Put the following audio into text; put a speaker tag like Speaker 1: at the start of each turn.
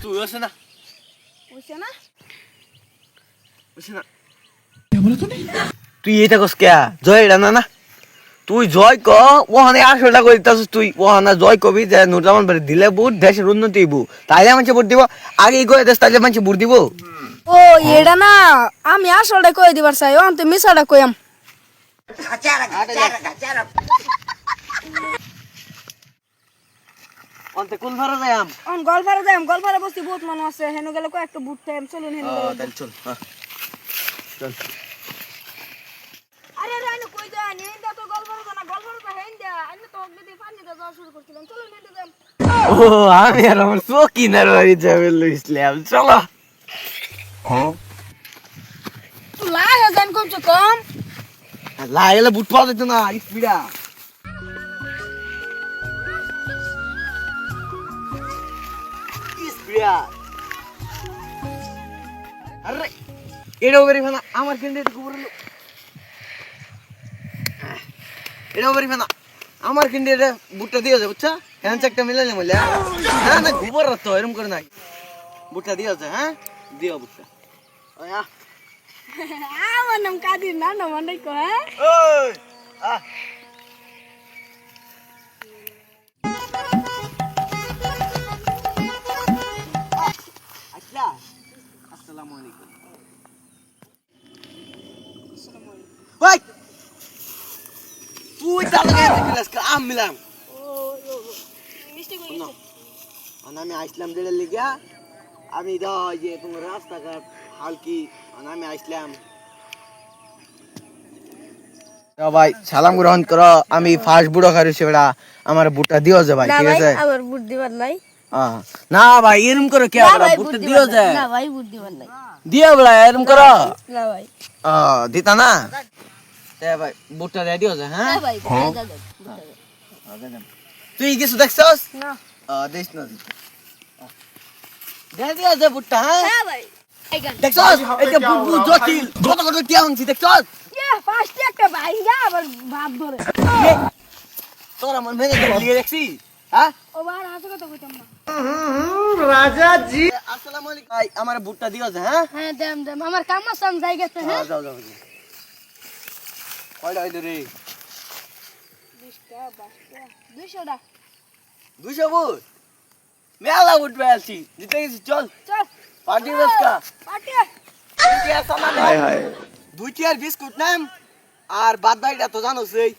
Speaker 1: তুই হচ্ছে না
Speaker 2: হইছে না
Speaker 1: হচ্ছে না তুই এটা কস কে জয় এটা না না তুই জয় ক ওখানে 800 টাকা দিতাছিস তুই ওখানে জয় কবি যে নুরজামান বাড়ি দিলে বুট দেশের উন্নতি হইব তাইলে মানুষ ভোট দিব আগে কই দেশ তাইলে মানুষ ভোট দিব
Speaker 2: ও এটা না আমি আসলটা কই দিবার চাই অন্ত মিছাটা কইম
Speaker 1: অন্তে কোন ভাড়া যাইম
Speaker 2: অন গলফারে যাইম গলফারে বসতি বহুত মানুষ আছে হেনো গেলে কয় একটা বুট টাইম চলুন হেনো
Speaker 1: তাহলে চল চল
Speaker 2: আরে রাইনো কই যা নেন্দা তো গলফারে না গলফারে তো হেন্দা আমি তো যদি পানি দা যাওয়া শুরু করছিলাম চলুন হেন্দা যাম
Speaker 1: ও আমি আর আমার সকিনার বাড়ি যাবে লইছিলাম চলো
Speaker 2: তুই লাগে জান কম তো কম
Speaker 1: লাইলে বুট পাওয়া যেত না স্পিডা স্পিডা আরে এটাও বেরি ফানা আমার ক্যান্ডিডেট খবর হলো এটাও বেরি ফানা আমার ক্যান্ডিডেট বুটটা দিয়ে যাবে বুঝছা হ্যাঁ চেকটা মিলাইলে মইলা না না গোবর তো এরকম করে নাই বুটটা দিয়ে যাবে হ্যাঁ দিও বুটটা ওয়া
Speaker 2: আমার নাম কাদির না না মনে কো হ্যাঁ
Speaker 1: ওই আ আচ্ছা আসসালামু আলাইকুম ভাই তুই চাল গায়ে ক্লাস কা আম মিলাম
Speaker 2: ও মিষ্টি কই
Speaker 1: না আমি আইসলাম দিলে লিগা আমি দাও যে তোমার রাস্তাঘাট হালকি আমি আইসলাম ভাই সালাম গ্রহণ করো আমি ফার্স্ট বুড়ো খারি সেটা আমার বুটটা দিও যে ভাই ঠিক আছে
Speaker 2: আবার বুট দিবার নাই
Speaker 1: না ভাই এরকম করে কে আমরা বুটটা দিও যে
Speaker 2: না ভাই বুট দিবার নাই
Speaker 1: দিও বলা এরকম করো
Speaker 2: না ভাই
Speaker 1: দিতা না তে ভাই বুটটা দিও যে হ্যাঁ
Speaker 2: না ভাই
Speaker 1: তুই কিছু দেখছস
Speaker 2: না
Speaker 1: দেখ না দিও যে বুটটা হ্যাঁ
Speaker 2: হ্যাঁ ভাই
Speaker 1: দেখছস এটা বুট জটিল কত কত টিয়া হংছি দেখছস
Speaker 2: ফার্স্ট একটা ভাইঙ্গা আবার ভাব ধরে
Speaker 1: তোর আমার মেনে লিয়ে দেখছি হ্যাঁ
Speaker 2: ও বার হাসে কথা কইতাম না
Speaker 1: রাজা জি আসসালামু আলাইকুম ভাই আমার বুটটা দিও যে হ্যাঁ
Speaker 2: হ্যাঁ দেম দেম আমার কাম সাম যাই গেছে হ্যাঁ
Speaker 1: যাও যাও কয়টা হইলো রে
Speaker 2: 20 টাকা 22 টাকা 200 টাকা
Speaker 1: 200 বুট মেলা বুট পেয়েছি জিতে গেছি চল
Speaker 2: চল
Speaker 1: পার্টি বসকা
Speaker 2: পার্টি
Speaker 1: টিয়া সামান হায় হায় 2 টিয়ার বিস্কুট নাম আর বাদ বাকিটা তো জানোস এই